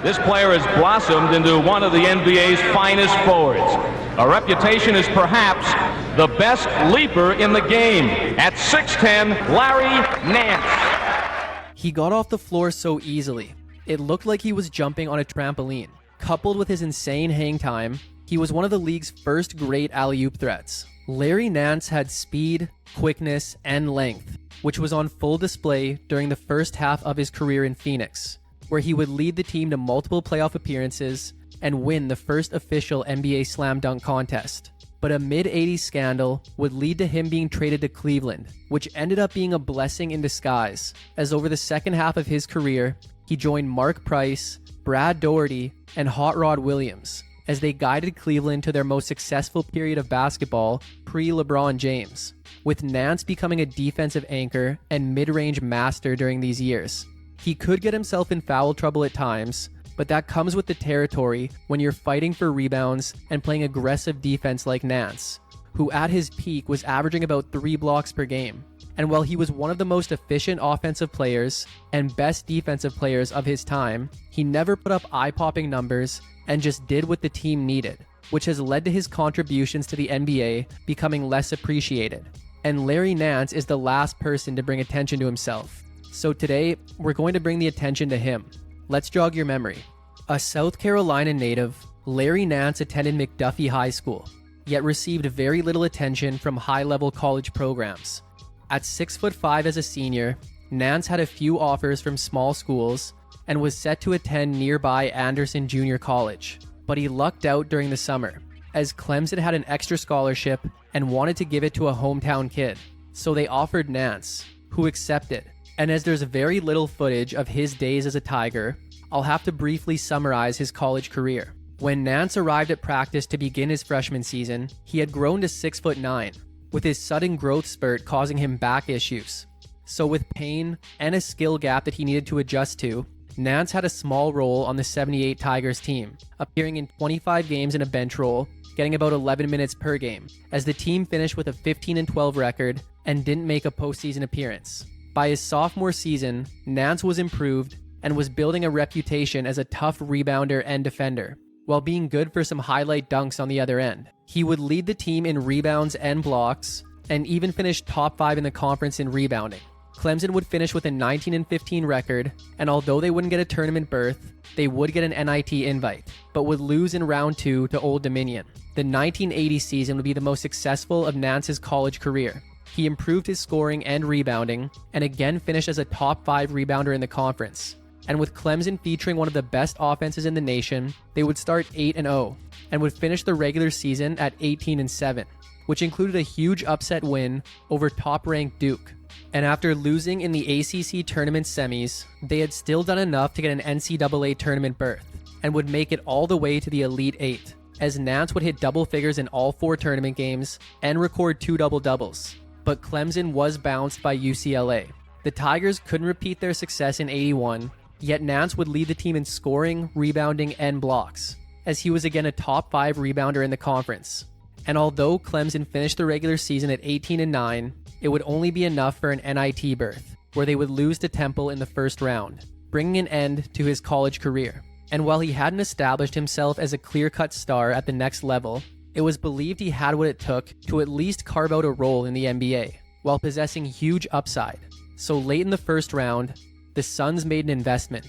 This player has blossomed into one of the NBA's finest forwards. A reputation as perhaps the best leaper in the game. At 6'10", Larry Nance. He got off the floor so easily. It looked like he was jumping on a trampoline. Coupled with his insane hang time, he was one of the league's first great alley-oop threats. Larry Nance had speed, quickness, and length, which was on full display during the first half of his career in Phoenix, where he would lead the team to multiple playoff appearances and win the first official NBA slam dunk contest. But a mid-'80s scandal would lead to him being traded to Cleveland, which ended up being a blessing in disguise, as over the second half of his career, he joined Mark Price, Brad Daugherty, and Hot Rod Williams, as they guided Cleveland to their most successful period of basketball pre-LeBron James, with Nance becoming a defensive anchor and mid-range master during these years. He could get himself in foul trouble at times, but that comes with the territory when you're fighting for rebounds and playing aggressive defense like Nance, who at his peak was averaging about 3 blocks per game. And while he was one of the most efficient offensive players and best defensive players of his time, he never put up eye-popping numbers and just did what the team needed, which has led to his contributions to the NBA becoming less appreciated. And Larry Nance is the last person to bring attention to himself. So today, we're going to bring the attention to him. Let's jog your memory. A South Carolina native, Larry Nance attended McDuffie High School, yet received very little attention from high-level college programs. At 6'5" as a senior, Nance had a few offers from small schools and was set to attend nearby Anderson Junior College, but he lucked out during the summer, as Clemson had an extra scholarship and wanted to give it to a hometown kid. So they offered Nance, who accepted. And as there's very little footage of his days as a Tiger, I'll have to briefly summarize his college career. When Nance arrived at practice to begin his freshman season, he had grown to 6'9", with his sudden growth spurt causing him back issues. So with pain and a skill gap that he needed to adjust to, Nance had a small role on the '78 Tigers team, appearing in 25 games in a bench role, getting about 11 minutes per game, as the team finished with a 15-12 record and didn't make a postseason appearance. By his sophomore season, Nance was improved and was building a reputation as a tough rebounder and defender, while being good for some highlight dunks on the other end. He would lead the team in rebounds and blocks, and even finish top 5 in the conference in rebounding. Clemson would finish with a 19-15 record, and although they wouldn't get a tournament berth, they would get an NIT invite, but would lose in round 2 to Old Dominion. The 1980 season would be the most successful of Nance's college career. He improved his scoring and rebounding, and again finished as a top 5 rebounder in the conference. And with Clemson featuring one of the best offenses in the nation, they would start 8-0, and would finish the regular season at 18-7, which included a huge upset win over top-ranked Duke. And after losing in the ACC tournament semis, they had still done enough to get an NCAA tournament berth, and would make it all the way to the Elite 8, as Nance would hit double figures in all 4 tournament games and record 2 double-doubles. But Clemson was bounced by UCLA. The Tigers couldn't repeat their success in '81, yet Nance would lead the team in scoring, rebounding, and blocks, as he was again a top 5 rebounder in the conference. And although Clemson finished the regular season at 18-9, it would only be enough for an NIT berth, where they would lose to Temple in the first round, bringing an end to his college career. And while he hadn't established himself as a clear-cut star at the next level, it was believed he had what it took to at least carve out a role in the NBA, while possessing huge upside. So late in the first round, the Suns made an investment.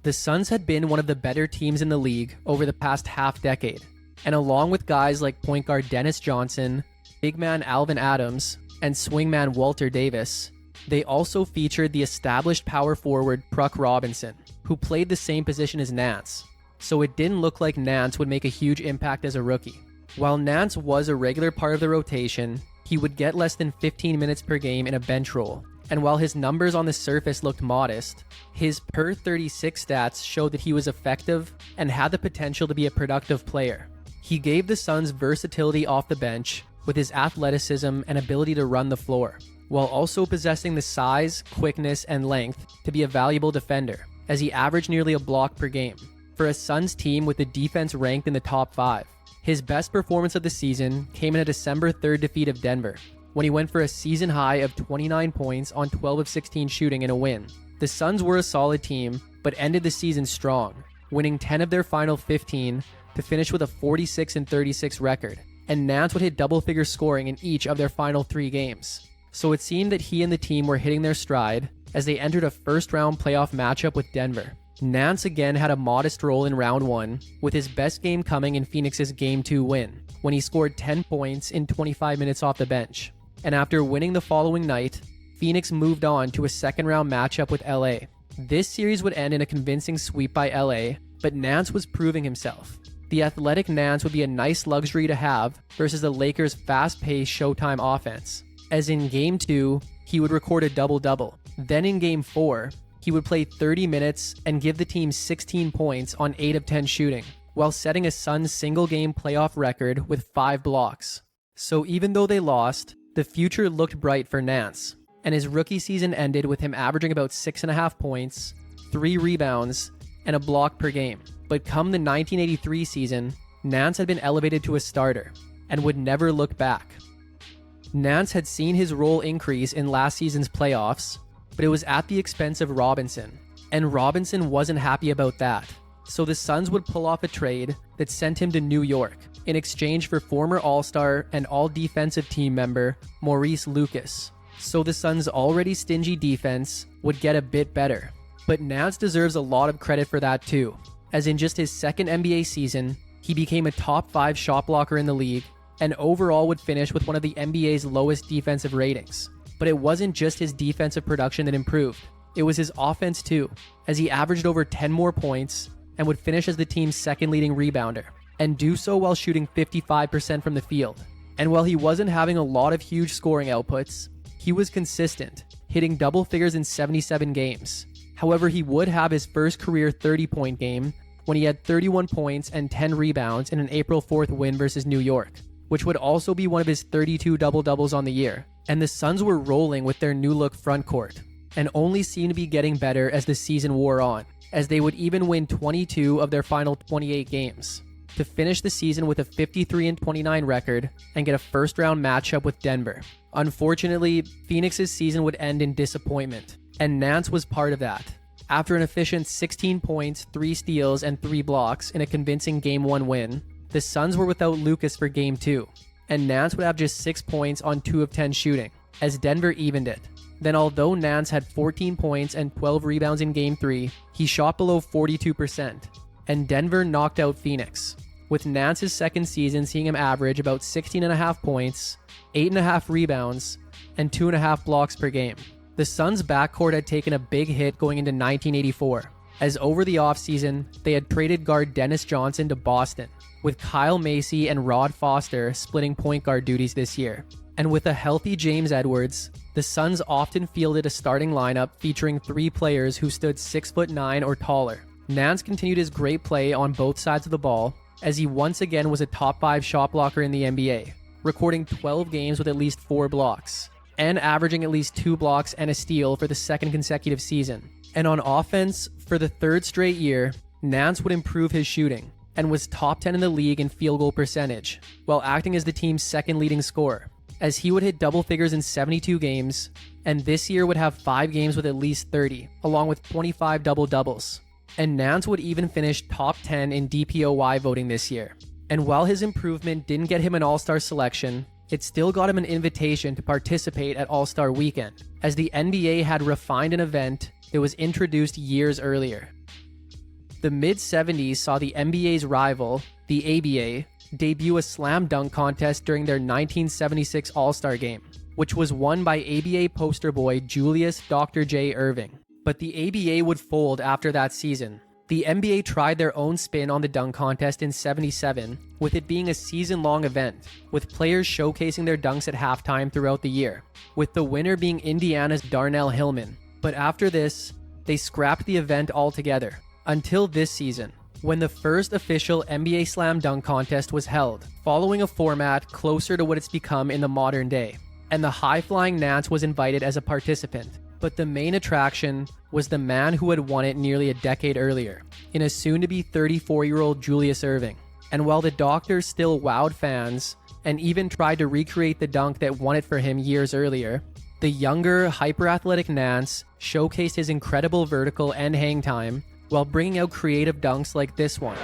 The Suns had been one of the better teams in the league over the past half-decade, and along with guys like point guard Dennis Johnson, big man Alvin Adams, and swingman Walter Davis, they also featured the established power forward Pruck Robinson, who played the same position as Nance. So it didn't look like Nance would make a huge impact as a rookie. While Nance was a regular part of the rotation, he would get less than 15 minutes per game in a bench role. And while his numbers on the surface looked modest, his per 36 stats showed that he was effective and had the potential to be a productive player. He gave the Suns versatility off the bench with his athleticism and ability to run the floor, while also possessing the size, quickness, and length to be a valuable defender, as he averaged nearly a block per game. For a Suns team with the defense ranked in the top 5. His best performance of the season came in a December 3rd defeat of Denver, when he went for a season high of 29 points on 12 of 16 shooting in a win. The Suns were a solid team, but ended the season strong, winning 10 of their final 15 to finish with a 46-36 record, and Nance would hit double-figure scoring in each of their final 3 games. So it seemed that he and the team were hitting their stride as they entered a first-round playoff matchup with Denver. Nance again had a modest role in round 1, with his best game coming in Phoenix's Game 2 win, when he scored 10 points in 25 minutes off the bench. And after winning the following night, Phoenix moved on to a second-round matchup with LA. This series would end in a convincing sweep by LA, but Nance was proving himself. The athletic Nance would be a nice luxury to have versus the Lakers' fast-paced Showtime offense, as in Game 2, he would record a double-double. Then in Game 4, he would play 30 minutes and give the team 16 points on 8 of 10 shooting, while setting a Suns single-game playoff record with 5 blocks. So even though they lost, the future looked bright for Nance, and his rookie season ended with him averaging about 6.5 points, 3 rebounds, and a block per game. But come the 1983 season, Nance had been elevated to a starter and would never look back. Nance had seen his role increase in last season's playoffs, but it was at the expense of Robinson, and Robinson wasn't happy about that. So the Suns would pull off a trade that sent him to New York in exchange for former All-Star and All-Defensive Team member Maurice Lucas. So the Suns' already stingy defense would get a bit better. But Nance deserves a lot of credit for that too, as in just his second NBA season, he became a top 5 shot blocker in the league, and overall would finish with one of the NBA's lowest defensive ratings. But it wasn't just his defensive production that improved, it was his offense too, as he averaged over 10 more points and would finish as the team's second leading rebounder, and do so while shooting 55% from the field. And while he wasn't having a lot of huge scoring outputs, he was consistent, hitting double figures in 77 games. However, he would have his first career 30-point game when he had 31 points and 10 rebounds in an April 4th win versus New York, which would also be one of his 32 double-doubles on the year. And the Suns were rolling with their new-look frontcourt, and only seemed to be getting better as the season wore on, as they would even win 22 of their final 28 games, to finish the season with a 53-29 record and get a first-round matchup with Denver. Unfortunately, Phoenix's season would end in disappointment, and Nance was part of that. After an efficient 16 points, 3 steals, and 3 blocks in a convincing Game 1 win, the Suns were without Lucas for Game 2, and Nance would have just 6 points on 2 of 10 shooting, as Denver evened it. Then although Nance had 14 points and 12 rebounds in Game 3, he shot below 42%, and Denver knocked out Phoenix, with Nance's second season seeing him average about 16.5 points, 8.5 rebounds, and 2.5 blocks per game. The Suns' backcourt had taken a big hit going into 1984, as over the offseason, they had traded guard Dennis Johnson to Boston, with Kyle Macy and Rod Foster splitting point guard duties this year. And with a healthy James Edwards, the Suns often fielded a starting lineup featuring 3 players who stood 6'9" or taller. Nance continued his great play on both sides of the ball, as he once again was a top 5 shot blocker in the NBA, recording 12 games with at least 4 blocks, and averaging at least 2 blocks and a steal for the second consecutive season. And on offense, for the 3rd straight year, Nance would improve his shooting, and was top 10 in the league in field goal percentage, while acting as the team's second leading scorer, as he would hit double figures in 72 games, and this year would have 5 games with at least 30, along with 25 double-doubles. And Nance would even finish top 10 in DPOY voting this year. And while his improvement didn't get him an All-Star selection, it still got him an invitation to participate at All-Star Weekend, as the NBA had refined an event that was introduced years earlier. The mid-70s saw the NBA's rival, the ABA, debut a slam dunk contest during their 1976 All-Star Game, which was won by ABA poster boy Julius Dr. J. Erving. But the ABA would fold after that season. The NBA tried their own spin on the dunk contest in 77, with it being a season-long event, with players showcasing their dunks at halftime throughout the year, with the winner being Indiana's Darnell Hillman. But after this, they scrapped the event altogether, until this season, when the first official NBA Slam Dunk Contest was held, following a format closer to what it's become in the modern day, and the high-flying Nance was invited as a participant. But the main attraction was the man who had won it nearly a decade earlier, in a soon-to-be 34-year-old Julius Erving. And while the Doctor still wowed fans, and even tried to recreate the dunk that won it for him years earlier, the younger, hyper-athletic Nance showcased his incredible vertical and hang time while bringing out creative dunks like this one.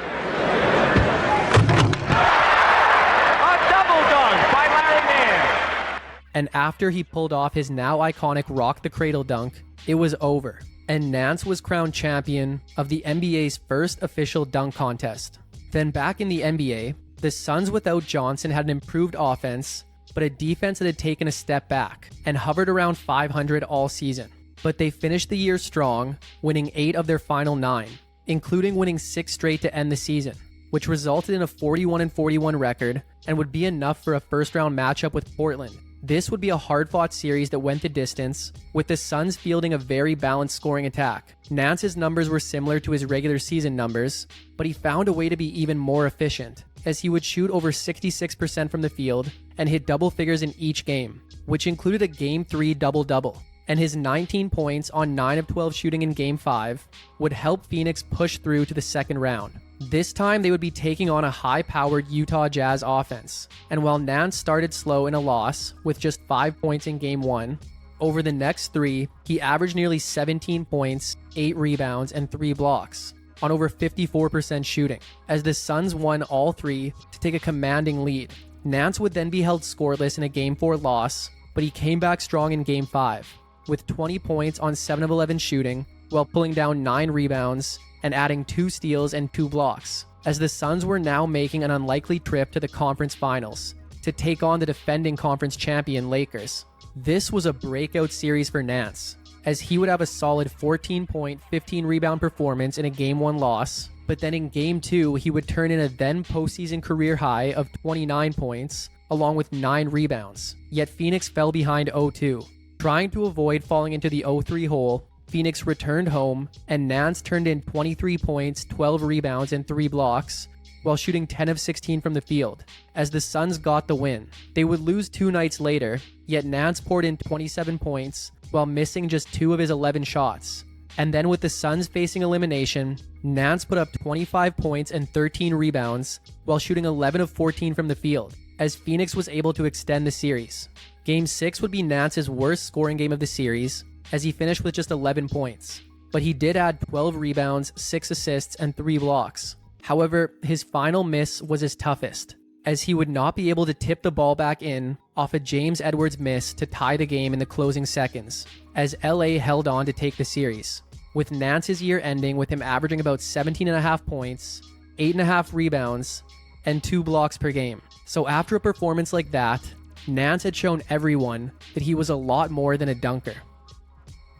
And after he pulled off his now iconic Rock the Cradle dunk, it was over, and Nance was crowned champion of the NBA's first official dunk contest. Then back in the NBA, the Suns without Johnson had an improved offense, but a defense that had taken a step back and hovered around 500 all season. But they finished the year strong, winning 8 of their final 9, including winning 6 straight to end the season, which resulted in a 41-41 record and would be enough for a first-round matchup with Portland. This would be a hard-fought series that went the distance, with the Suns fielding a very balanced scoring attack. Nance's numbers were similar to his regular season numbers, but he found a way to be even more efficient, as he would shoot over 66% from the field and hit double figures in each game, which included a Game 3 double-double. And his 19 points on 9 of 12 shooting in Game 5 would help Phoenix push through to the second round. This time, they would be taking on a high-powered Utah Jazz offense. And while Nance started slow in a loss with just 5 points in Game 1, over the next 3, he averaged nearly 17 points, 8 rebounds, and 3 blocks on over 54% shooting, as the Suns won all 3 to take a commanding lead. Nance would then be held scoreless in a Game 4 loss, but he came back strong in Game 5, with 20 points on 7 of 11 shooting, while pulling down 9 rebounds and adding 2 steals and 2 blocks, as the Suns were now making an unlikely trip to the conference finals to take on the defending conference champion Lakers. This was a breakout series for Nance, as he would have a solid 14-point, 15-rebound performance in a Game 1 loss, but then in Game 2, he would turn in a then postseason career high of 29 points, along with 9 rebounds. Yet Phoenix fell behind 0-2. Trying to avoid falling into the 0-3 hole, Phoenix returned home, and Nance turned in 23 points, 12 rebounds, and 3 blocks, while shooting 10 of 16 from the field, as the Suns got the win. They would lose 2 nights later, yet Nance poured in 27 points, while missing just 2 of his 11 shots. And then with the Suns facing elimination, Nance put up 25 points and 13 rebounds, while shooting 11 of 14 from the field, as Phoenix was able to extend the series. Game 6 would be Nance's worst scoring game of the series, as he finished with just 11 points. But he did add 12 rebounds, 6 assists, and 3 blocks. However, his final miss was his toughest, as he would not be able to tip the ball back in off a James Edwards miss to tie the game in the closing seconds, as LA held on to take the series, with Nance's year ending with him averaging about 17.5 points, 8.5 rebounds, and 2 blocks per game. So after a performance like that, Nance had shown everyone that he was a lot more than a dunker.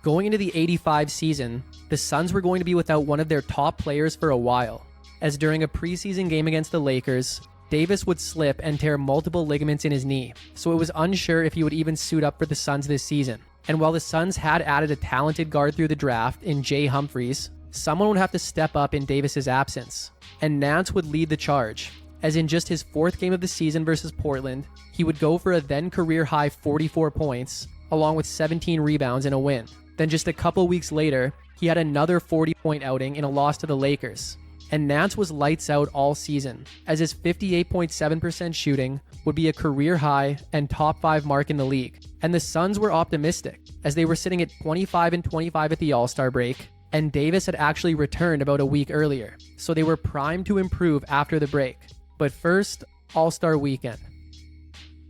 Going into the 85 season, the Suns were going to be without one of their top players for a while, as during a preseason game against the Lakers, Davis would slip and tear multiple ligaments in his knee, so it was unsure if he would even suit up for the Suns this season. And while the Suns had added a talented guard through the draft in Jay Humphries, someone would have to step up in Davis's absence, and Nance would lead the charge, as in just his 4th game of the season versus Portland, he would go for a then career-high 44 points, along with 17 rebounds in a win. Then just a couple weeks later, he had another 40-point outing in a loss to the Lakers. And Nance was lights out all season, as his 58.7% shooting would be a career high and top 5 mark in the league. And the Suns were optimistic, as they were sitting at 25-25 at the All-Star break, and Davis had actually returned about a week earlier, so they were primed to improve after the break. But first, All-Star weekend.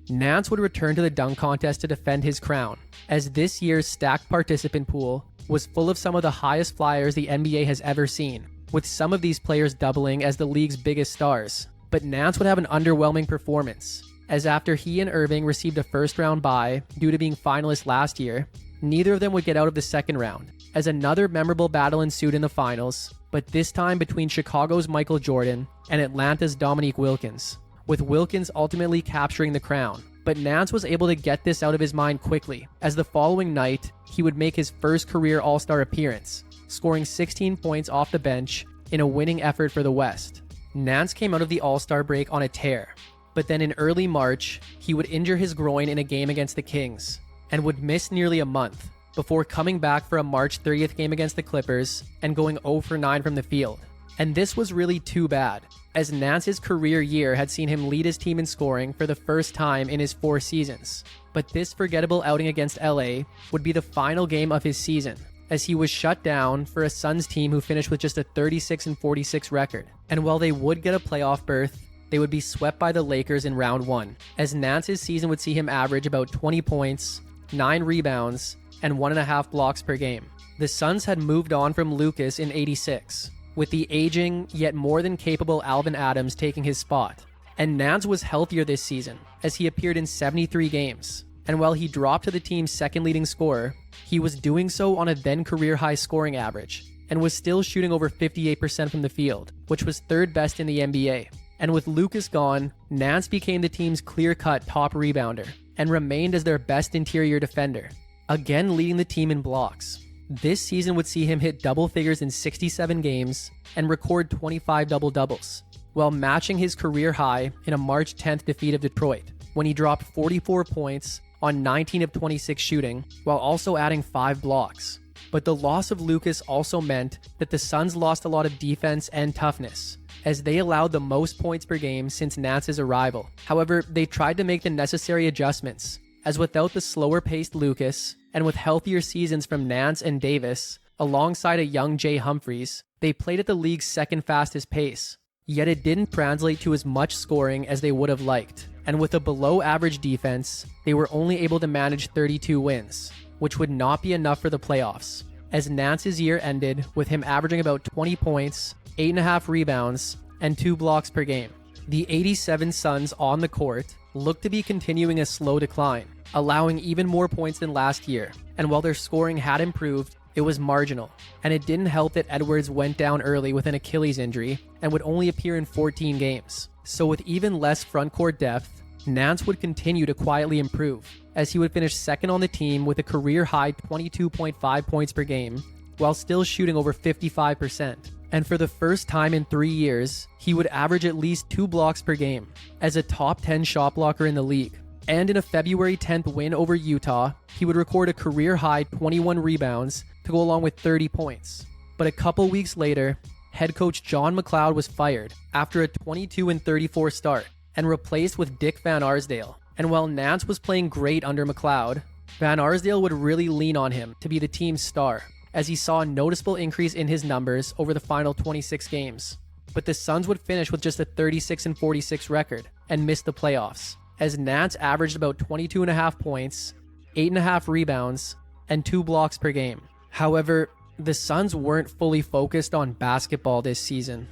Nance would return to the dunk contest to defend his crown, as this year's stacked participant pool was full of some of the highest flyers the NBA has ever seen, with some of these players doubling as the league's biggest stars. But Nance would have an underwhelming performance, as after he and Erving received a first-round bye due to being finalists last year, neither of them would get out of the second round, as another memorable battle ensued in the finals, but this time between Chicago's Michael Jordan and Atlanta's Dominique Wilkins, with Wilkins ultimately capturing the crown. But Nance was able to get this out of his mind quickly, as the following night, he would make his first career All-Star appearance, scoring 16 points off the bench in a winning effort for the West. Nance came out of the All-Star break on a tear, but then in early March, he would injure his groin in a game against the Kings, and would miss nearly a month, before coming back for a March 30th game against the Clippers and going 0 for 9 from the field. And this was really too bad, as Nance's career year had seen him lead his team in scoring for the first time in his 4 seasons. But this forgettable outing against LA would be the final game of his season, as he was shut down for a Suns team who finished with just a 36-46 record. And while they would get a playoff berth, they would be swept by the Lakers in round 1, as Nance's season would see him average about 20 points, 9 rebounds, and 1.5 blocks per game. The Suns had moved on from Lucas in '86, with the aging yet more than capable Alvin Adams taking his spot. And Nance was healthier this season, as he appeared in 73 games. And while he dropped to the team's second leading scorer, he was doing so on a then career-high scoring average, and was still shooting over 58% from the field, which was third best in the NBA. And with Lucas gone, Nance became the team's clear-cut top rebounder, and remained as their best interior defender, again leading the team in blocks. This season would see him hit double figures in 67 games and record 25 double-doubles, while matching his career high in a March 10th defeat of Detroit, when he dropped 44 points on 19 of 26 shooting, while also adding 5 blocks. But the loss of Lucas also meant that the Suns lost a lot of defense and toughness, as they allowed the most points per game since Nance's arrival. However, they tried to make the necessary adjustments, as without the slower-paced Lucas, and with healthier seasons from Nance and Davis, alongside a young Jay Humphries, they played at the league's second fastest pace. Yet it didn't translate to as much scoring as they would have liked, and with a below-average defense, they were only able to manage 32 wins, which would not be enough for the playoffs, as Nance's year ended with him averaging about 20 points, 8.5 rebounds, and 2 blocks per game. The 87 Suns on the court looked to be continuing a slow decline, allowing even more points than last year, and while their scoring had improved, it was marginal, and it didn't help that Edwards went down early with an Achilles injury and would only appear in 14 games. So with even less frontcourt depth, Nance would continue to quietly improve, as he would finish second on the team with a career-high 22.5 points per game, while still shooting over 55%. And for the first time in 3 years, he would average at least 2 blocks per game, as a top 10 shot blocker in the league. And in a February 10th win over Utah, he would record a career-high 21 rebounds to go along with 30 points. But a couple weeks later, head coach John McLeod was fired after a 22-34 start, and replaced with Dick Van Arsdale. And while Nance was playing great under McLeod, Van Arsdale would really lean on him to be the team's star, as he saw a noticeable increase in his numbers over the final 26 games. But the Suns would finish with just a 36-46 record and miss the playoffs, as Nance averaged about 22.5 points, 8.5 rebounds, and 2 blocks per game. However, the Suns weren't fully focused on basketball this season.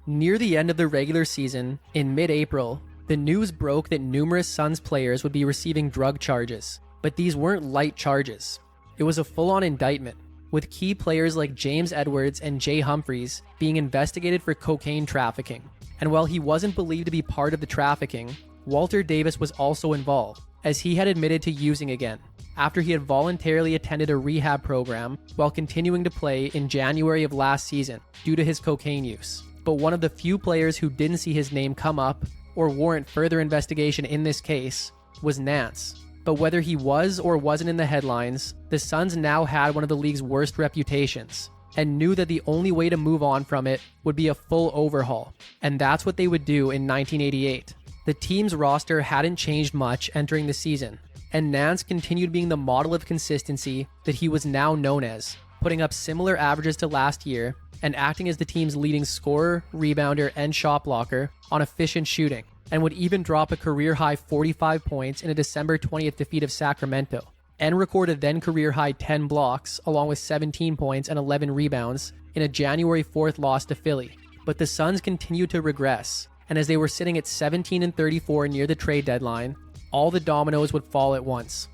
Near the end of the regular season, in mid-April, the news broke that numerous Suns players would be receiving drug charges, but these weren't light charges. It was a full-on indictment, with key players like James Edwards and Jay Humphries being investigated for cocaine trafficking. And while he wasn't believed to be part of the trafficking, Walter Davis was also involved, as he had admitted to using again, after he had voluntarily attended a rehab program while continuing to play in January of last season due to his cocaine use. But one of the few players who didn't see his name come up or warrant further investigation in this case was Nance. But whether he was or wasn't in the headlines, the Suns now had one of the league's worst reputations, and knew that the only way to move on from it would be a full overhaul, and that's what they would do in 1988. The team's roster hadn't changed much entering the season, and Nance continued being the model of consistency that he was now known as, putting up similar averages to last year and acting as the team's leading scorer, rebounder, and shot blocker on efficient shooting, and would even drop a career-high 45 points in a December 20th defeat of Sacramento, and record a then career-high 10 blocks along with 17 points and 11 rebounds in a January 4th loss to Philly. But the Suns continued to regress, and as they were sitting at 17-34 near the trade deadline, all the dominoes would fall at once.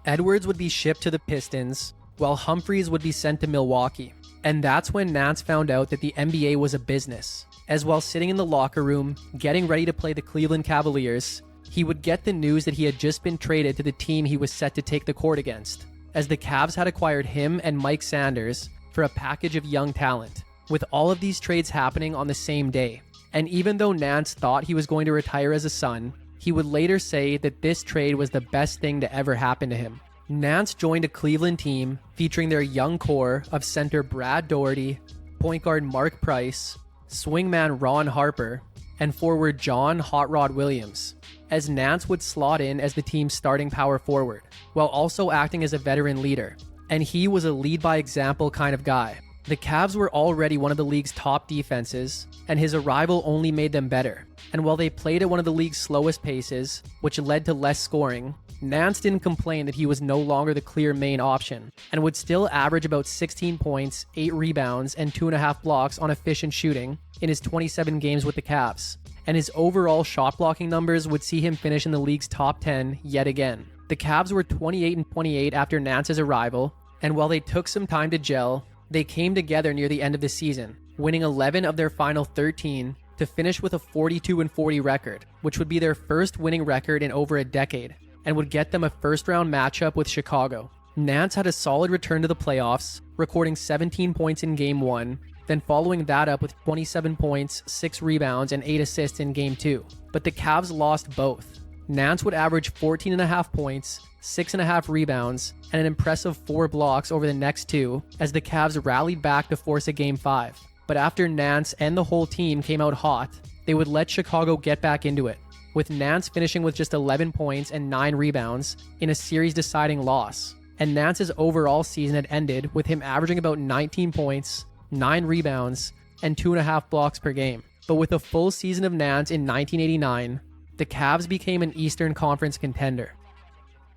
Edwards would be shipped to the Pistons, while Humphries would be sent to Milwaukee. And that's when Nance found out that the NBA was a business, as while sitting in the locker room, getting ready to play the Cleveland Cavaliers, he would get the news that he had just been traded to the team he was set to take the court against, as the Cavs had acquired him and Mike Sanders for a package of young talent, with all of these trades happening on the same day. And even though Nance thought he was going to retire as a Sun, he would later say that this trade was the best thing to ever happen to him. Nance joined a Cleveland team featuring their young core of center Brad Daugherty, point guard Mark Price, swingman Ron Harper, and forward John Hot Rod Williams, as Nance would slot in as the team's starting power forward, while also acting as a veteran leader, and he was a lead-by-example kind of guy. The Cavs were already one of the league's top defenses, and his arrival only made them better. And while they played at one of the league's slowest paces, which led to less scoring, Nance didn't complain that he was no longer the clear main option, and would still average about 16 points, 8 rebounds, and 2.5 blocks on efficient shooting in his 27 games with the Cavs. And his overall shot blocking numbers would see him finish in the league's top 10 yet again. The Cavs were 28-28 after Nance's arrival, and while they took some time to gel, they came together near the end of the season, winning 11 of their final 13 to finish with a 42-40 record, which would be their first winning record in over a decade, and would get them a first-round matchup with Chicago. Nance had a solid return to the playoffs, recording 17 points in Game 1, then following that up with 27 points, 6 rebounds, and 8 assists in Game 2. But the Cavs lost both. Nance would average 14.5 points, 6.5 rebounds, and an impressive 4 blocks over the next two as the Cavs rallied back to force a Game 5. But after Nance and the whole team came out hot, they would let Chicago get back into it, with Nance finishing with just 11 points and 9 rebounds in a series-deciding loss. And Nance's overall season had ended with him averaging about 19 points, 9 rebounds, and 2.5 blocks per game. But with a full season of Nance in 1989, the Cavs became an Eastern Conference contender.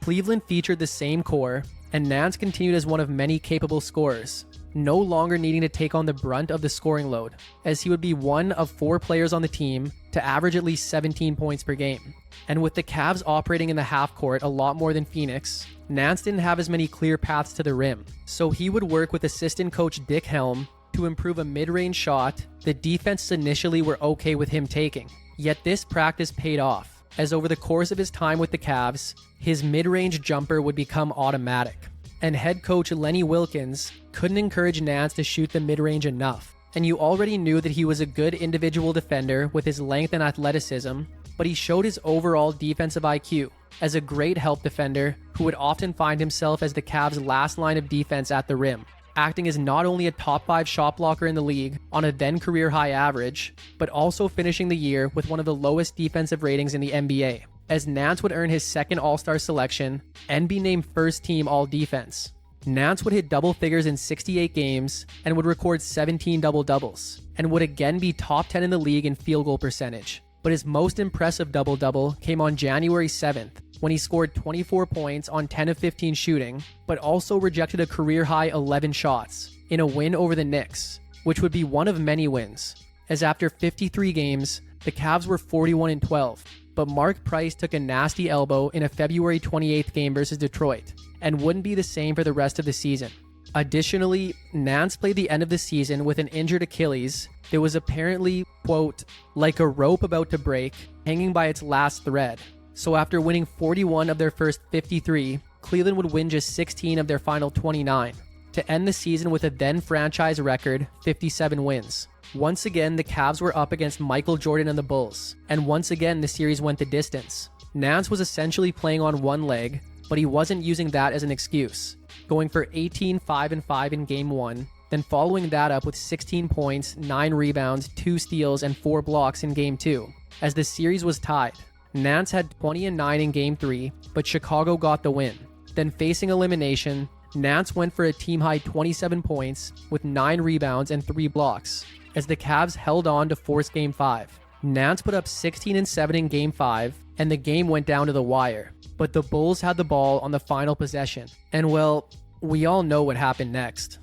Cleveland featured the same core, and Nance continued as one of many capable scorers, no longer needing to take on the brunt of the scoring load, as he would be one of 4 players on the team to average at least 17 points per game. And with the Cavs operating in the half court a lot more than Phoenix, Nance didn't have as many clear paths to the rim, so he would work with assistant coach Dick Helm to improve a mid-range shot that defenses initially were okay with him taking. Yet this practice paid off, as over the course of his time with the Cavs, his mid-range jumper would become automatic. And head coach Lenny Wilkins couldn't encourage Nance to shoot the mid-range enough. And you already knew that he was a good individual defender with his length and athleticism, but he showed his overall defensive IQ as a great help defender who would often find himself as the Cavs' last line of defense at the rim, acting as not only a top 5 shot blocker in the league on a then career high average, but also finishing the year with one of the lowest defensive ratings in the NBA, as Nance would earn his second All-Star selection and be named first team All-Defense. Nance would hit double figures in 68 games and would record 17 double-doubles, and would again be top 10 in the league in field goal percentage. But his most impressive double-double came on January 7th, when he scored 24 points on 10 of 15 shooting, but also rejected a career-high 11 shots in a win over the Knicks, which would be one of many wins, as after 53 games, the Cavs were 41-12, but Mark Price took a nasty elbow in a February 28th game versus Detroit, and wouldn't be the same for the rest of the season. Additionally, Nance played the end of the season with an injured Achilles that was apparently, quote, like a rope about to break, hanging by its last thread. So after winning 41 of their first 53, Cleveland would win just 16 of their final 29, to end the season with a then franchise record 57 wins. Once again, the Cavs were up against Michael Jordan and the Bulls, and once again the series went the distance. Nance was essentially playing on one leg, but he wasn't using that as an excuse, going for 18, 5, and 5 in Game 1, then following that up with 16 points, 9 rebounds, 2 steals, and 4 blocks in Game 2, as the series was tied. Nance had 20 and 9 in Game 3, but Chicago got the win. Then facing elimination, Nance went for a team-high 27 points with 9 rebounds and 3 blocks, as the Cavs held on to force Game 5. Nance put up 16 and 7 in Game 5, and the game went down to the wire. But the Bulls had the ball on the final possession. And well, we all know what happened next.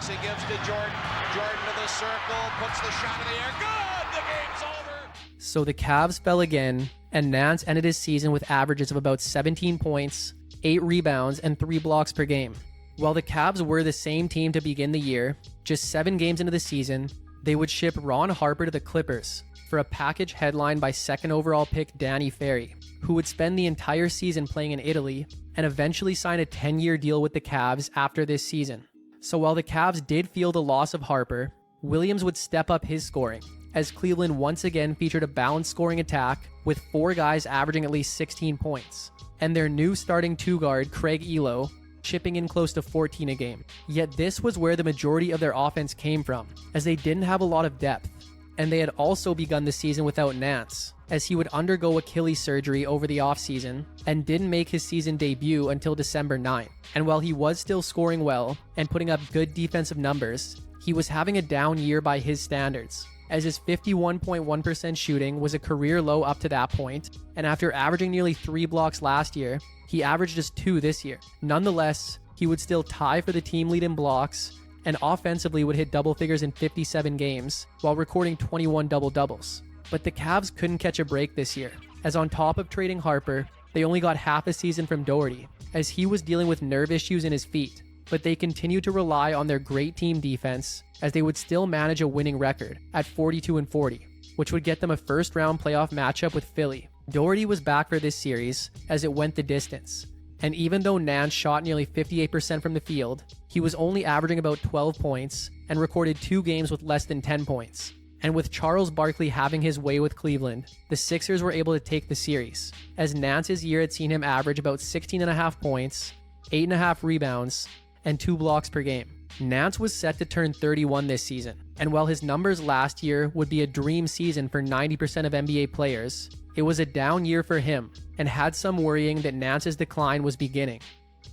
He gives to Jordan. Jordan to the circle, puts the shot in the air. Good! The game's over! So the Cavs fell again, and Nance ended his season with averages of about 17 points, 8 rebounds, and 3 blocks per game. While the Cavs were the same team to begin the year, just 7 games into the season, they would ship Ron Harper to the Clippers for a package headlined by second overall pick Danny Ferry, who would spend the entire season playing in Italy and eventually sign a 10-year deal with the Cavs after this season. So while the Cavs did feel the loss of Harper, Williams would step up his scoring, as Cleveland once again featured a balanced scoring attack with 4 guys averaging at least 16 points, and their new starting 2-guard Craig Elo chipping in close to 14 a game. Yet this was where the majority of their offense came from, as they didn't have a lot of depth, and they had also begun the season without Nance. as he would undergo Achilles surgery over the offseason and didn't make his season debut until December 9. And while he was still scoring well and putting up good defensive numbers, he was having a down year by his standards, as his 51.1% shooting was a career low up to that point, and after averaging nearly 3 blocks last year, he averaged just 2 this year. Nonetheless, he would still tie for the team lead in blocks, and offensively would hit double figures in 57 games, while recording 21 double-doubles. But the Cavs couldn't catch a break this year, as on top of trading Harper, they only got half a season from Daugherty, as he was dealing with nerve issues in his feet. But they continued to rely on their great team defense, as they would still manage a winning record at 42-40, which would get them a first-round playoff matchup with Philly. Daugherty was back for this series, as it went the distance. And even though Nance shot nearly 58% from the field, he was only averaging about 12 points and recorded 2 games with less than 10 points. And with Charles Barkley having his way with Cleveland, the Sixers were able to take the series, as Nance's year had seen him average about 16.5 points, 8.5 rebounds, and 2 blocks per game. Nance was set to turn 31 this season, and while his numbers last year would be a dream season for 90% of NBA players, it was a down year for him, and had some worrying that Nance's decline was beginning.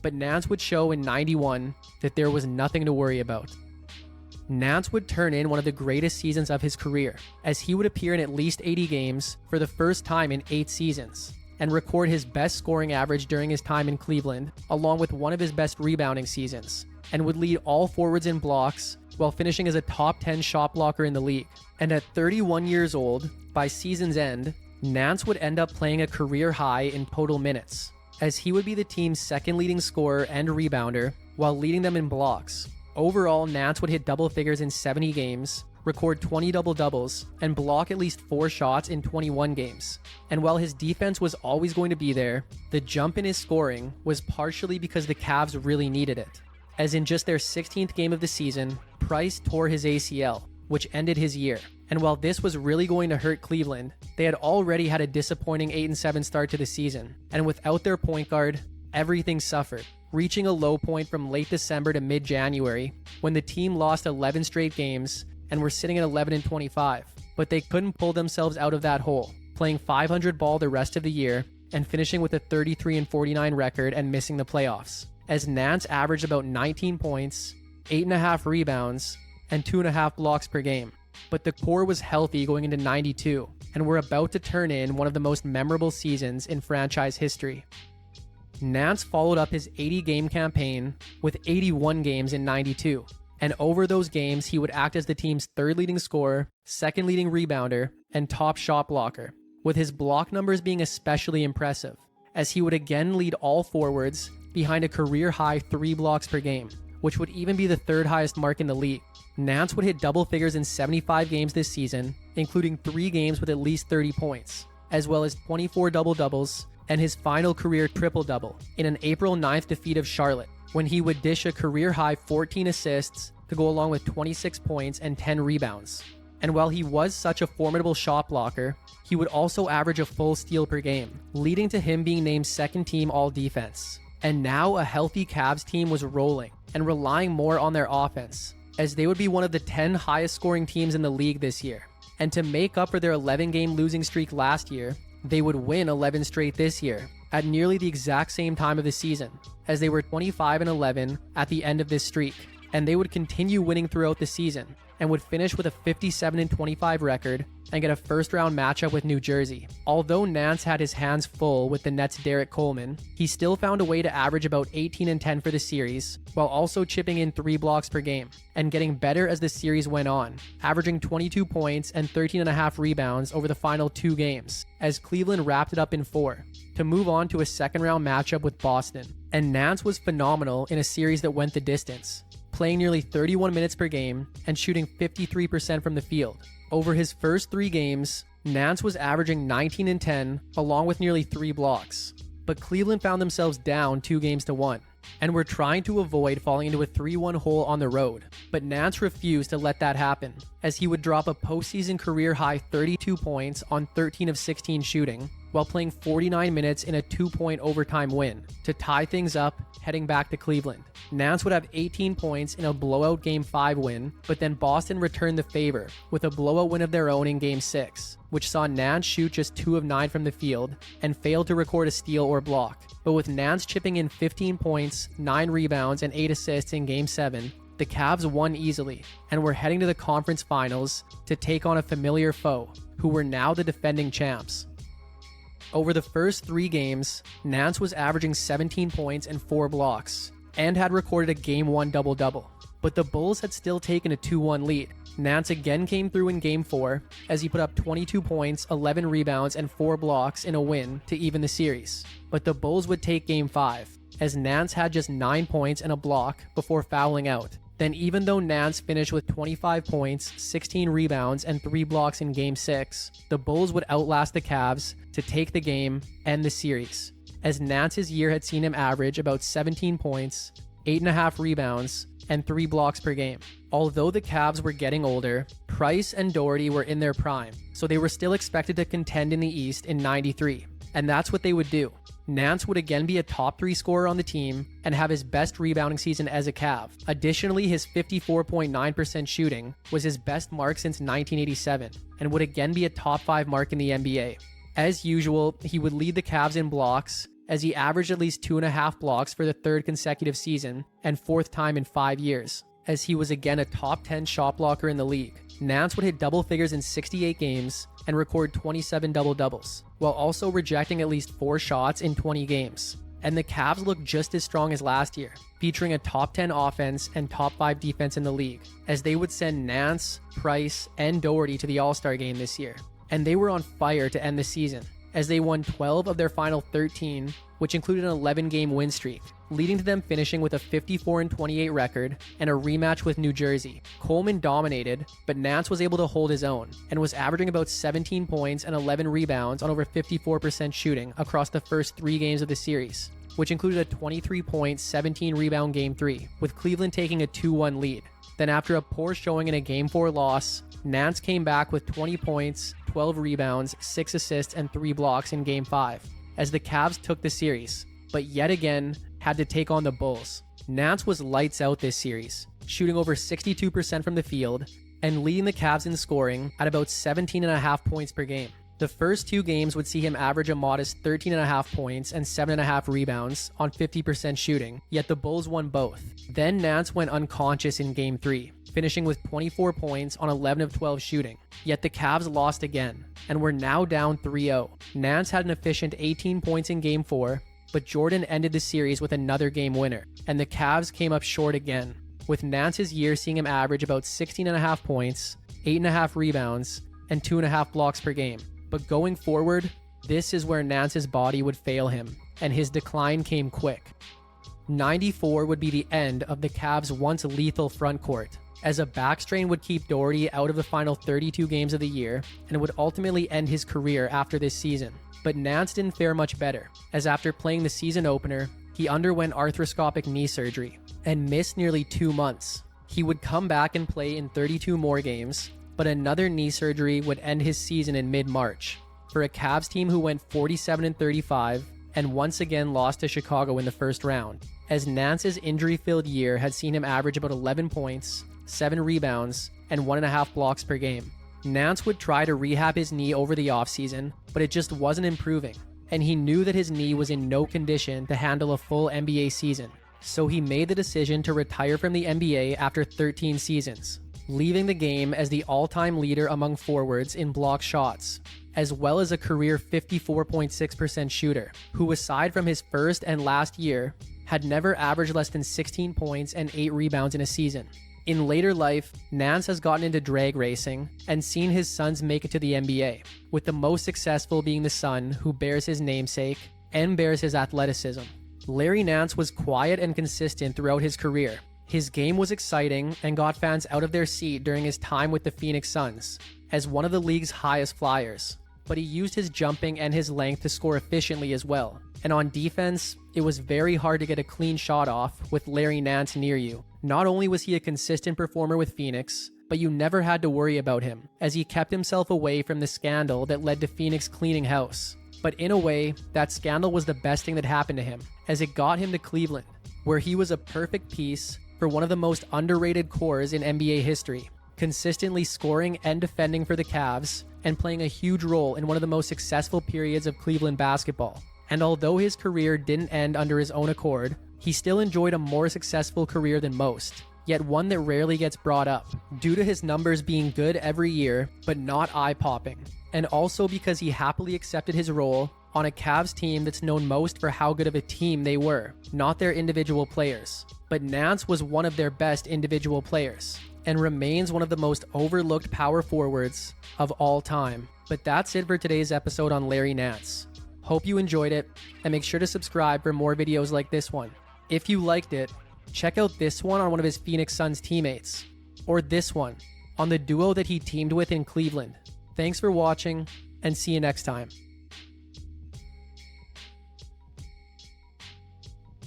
But Nance would show in 91 that there was nothing to worry about. Nance would turn in one of the greatest seasons of his career, as he would appear in at least 80 games for the first time in 8 seasons, and record his best scoring average during his time in Cleveland, along with one of his best rebounding seasons, and would lead all forwards in blocks while finishing as a top 10 shot blocker in the league. And at 31 years old, by season's end, Nance would end up playing a career high in total minutes, as he would be the team's second leading scorer and rebounder while leading them in blocks. Overall, Nance would hit double figures in 70 games, record 20 double-doubles, and block at least 4 shots in 21 games. And while his defense was always going to be there, the jump in his scoring was partially because the Cavs really needed it, as in just their 16th game of the season, Price tore his ACL, which ended his year. And while this was really going to hurt Cleveland, they had already had a disappointing 8-7 start to the season, and without their point guard, everything suffered, reaching a low point from late December to mid-January, when the team lost 11 straight games and were sitting at 11-25. But they couldn't pull themselves out of that hole, playing 500 ball the rest of the year and finishing with a 33-49 record and missing the playoffs, as Nance averaged about 19 points, 8.5 rebounds, and 2.5 blocks per game. But the core was healthy going into 92, and were about to turn in one of the most memorable seasons in franchise history. Nance followed up his 80-game campaign with 81 games in 92, and over those games he would act as the team's third leading scorer, second leading rebounder, and top shot blocker, with his block numbers being especially impressive, as he would again lead all forwards behind a career-high 3 blocks per game, which would even be the third highest mark in the league. Nance would hit double figures in 75 games this season, including 3 games with at least 30 points, as well as 24 double-doubles, and his final career triple-double in an April 9th defeat of Charlotte, when he would dish a career-high 14 assists to go along with 26 points and 10 rebounds. And while he was such a formidable shot blocker, he would also average a full steal per game, leading to him being named second team all-defense. And now a healthy Cavs team was rolling and relying more on their offense, as they would be one of the 10 highest scoring teams in the league this year. And to make up for their 11-game losing streak last year, they would win 11 straight this year, at nearly the exact same time of the season, as they were 25-11 at the end of this streak. And they would continue winning throughout the season, and would finish with a 57-25 record and get a first-round matchup with New Jersey. Although Nance had his hands full with the Nets' Derek Coleman, he still found a way to average about 18-10 for the series, while also chipping in 3 blocks per game, and getting better as the series went on, averaging 22 points and 13.5 rebounds over the final 2 games, as Cleveland wrapped it up in 4, to move on to a second-round matchup with Boston. And Nance was phenomenal in a series that went the distance, playing nearly 31 minutes per game and shooting 53% from the field. Over his first 3 games, Nance was averaging 19-10 along with nearly 3 blocks. But Cleveland found themselves down 2-1 and were trying to avoid falling into a 3-1 hole on the road. But Nance refused to let that happen, as he would drop a postseason career high 32 points on 13 of 16 shooting, while playing 49 minutes in a 2-point overtime win to tie things up heading back to Cleveland. Nance would have 18 points in a blowout Game 5 win, but then Boston returned the favor with a blowout win of their own in Game 6, which saw Nance shoot just 2 of 9 from the field and failed to record a steal or block. But with Nance chipping in 15 points, 9 rebounds, and 8 assists in Game 7, the Cavs won easily and were heading to the conference finals to take on a familiar foe, who were now the defending champs. Over the first 3 games, Nance was averaging 17 points and 4 blocks, and had recorded a Game 1 double-double. But the Bulls had still taken a 2-1 lead. Nance again came through in Game 4 as he put up 22 points, 11 rebounds, and 4 blocks in a win to even the series. But the Bulls would take Game 5, as Nance had just 9 points and a block before fouling out. Then even though Nance finished with 25 points, 16 rebounds, and 3 blocks in Game 6, the Bulls would outlast the Cavs to take the game and the series, as Nance's year had seen him average about 17 points, 8.5 rebounds, and 3 blocks per game. Although the Cavs were getting older, Price and Daugherty were in their prime, so they were still expected to contend in the East in '93, and that's what they would do. Nance would again be a top 3 scorer on the team and have his best rebounding season as a Cav. Additionally, his 54.9% shooting was his best mark since 1987 and would again be a top 5 mark in the NBA. As usual, he would lead the Cavs in blocks, as he averaged at least 2.5 blocks for the 3rd consecutive season and 4th time in 5 years, as he was again a top 10 shot blocker in the league. Nance would hit double figures in 68 games and record 27 double-doubles, while also rejecting at least 4 shots in 20 games. And the Cavs looked just as strong as last year, featuring a top 10 offense and top 5 defense in the league, as they would send Nance, Price, and Daugherty to the All-Star game this year. And they were on fire to end the season, as they won 12 of their final 13, which included an 11-game win streak, leading to them finishing with a 54-28 record and a rematch with New Jersey. Coleman dominated, but Nance was able to hold his own and was averaging about 17 points and 11 rebounds on over 54% shooting across the first 3 games of the series, which included a 23-point, 17-rebound Game 3, with Cleveland taking a 2-1 lead. Then after a poor showing in a Game 4 loss, Nance came back with 20 points, 12 rebounds, 6 assists, and 3 blocks in Game 5, as the Cavs took the series, but yet again had to take on the Bulls. Nance was lights out this series, shooting over 62% from the field and leading the Cavs in scoring at about 17.5 points per game. The first 2 games would see him average a modest 13.5 points and 7.5 rebounds on 50% shooting, yet the Bulls won both. Then Nance went unconscious in Game 3, finishing with 24 points on 11 of 12 shooting, yet the Cavs lost again and were now down 3-0. Nance had an efficient 18 points in Game 4, but Jordan ended the series with another game winner, and the Cavs came up short again, with Nance's year seeing him average about 16.5 points, 8.5 rebounds, and 2.5 blocks per game. But going forward, this is where Nance's body would fail him, and his decline came quick. '94 would be the end of the Cavs' once lethal frontcourt, as a back strain would keep Daugherty out of the final 32 games of the year and would ultimately end his career after this season. But Nance didn't fare much better, as after playing the season opener, he underwent arthroscopic knee surgery and missed nearly 2 months. He would come back and play in 32 more games, but another knee surgery would end his season in mid-March for a Cavs team who went 47-35 and once again lost to Chicago in the first round, as Nance's injury-filled year had seen him average about 11 points, 7 rebounds, and 1.5 blocks per game. Nance would try to rehab his knee over the offseason, but it just wasn't improving, and he knew that his knee was in no condition to handle a full NBA season. So he made the decision to retire from the NBA after 13 seasons, leaving the game as the all-time leader among forwards in block shots, as well as a career 54.6% shooter, who aside from his first and last year, had never averaged less than 16 points and 8 rebounds in a season. In later life, Nance has gotten into drag racing and seen his sons make it to the NBA, with the most successful being the son who bears his namesake and bears his athleticism. Larry Nance was quiet and consistent throughout his career. His game was exciting and got fans out of their seat during his time with the Phoenix Suns, as one of the league's highest flyers. But he used his jumping and his length to score efficiently as well. And on defense, it was very hard to get a clean shot off with Larry Nance near you. Not only was he a consistent performer with Phoenix, but you never had to worry about him, as he kept himself away from the scandal that led to Phoenix cleaning house. But in a way, that scandal was the best thing that happened to him, as it got him to Cleveland, where he was a perfect piece for one of the most underrated cores in NBA history, consistently scoring and defending for the Cavs, and playing a huge role in one of the most successful periods of Cleveland basketball. And although his career didn't end under his own accord, he still enjoyed a more successful career than most, yet one that rarely gets brought up, due to his numbers being good every year, but not eye-popping, and also because he happily accepted his role on a Cavs team that's known most for how good of a team they were, not their individual players. But Nance was one of their best individual players, and remains one of the most overlooked power forwards of all time. But that's it for today's episode on Larry Nance. Hope you enjoyed it, and make sure to subscribe for more videos like this one. If you liked it, check out this one on one of his Phoenix Suns teammates, or this one on the duo that he teamed with in Cleveland. Thanks for watching, and see you next time.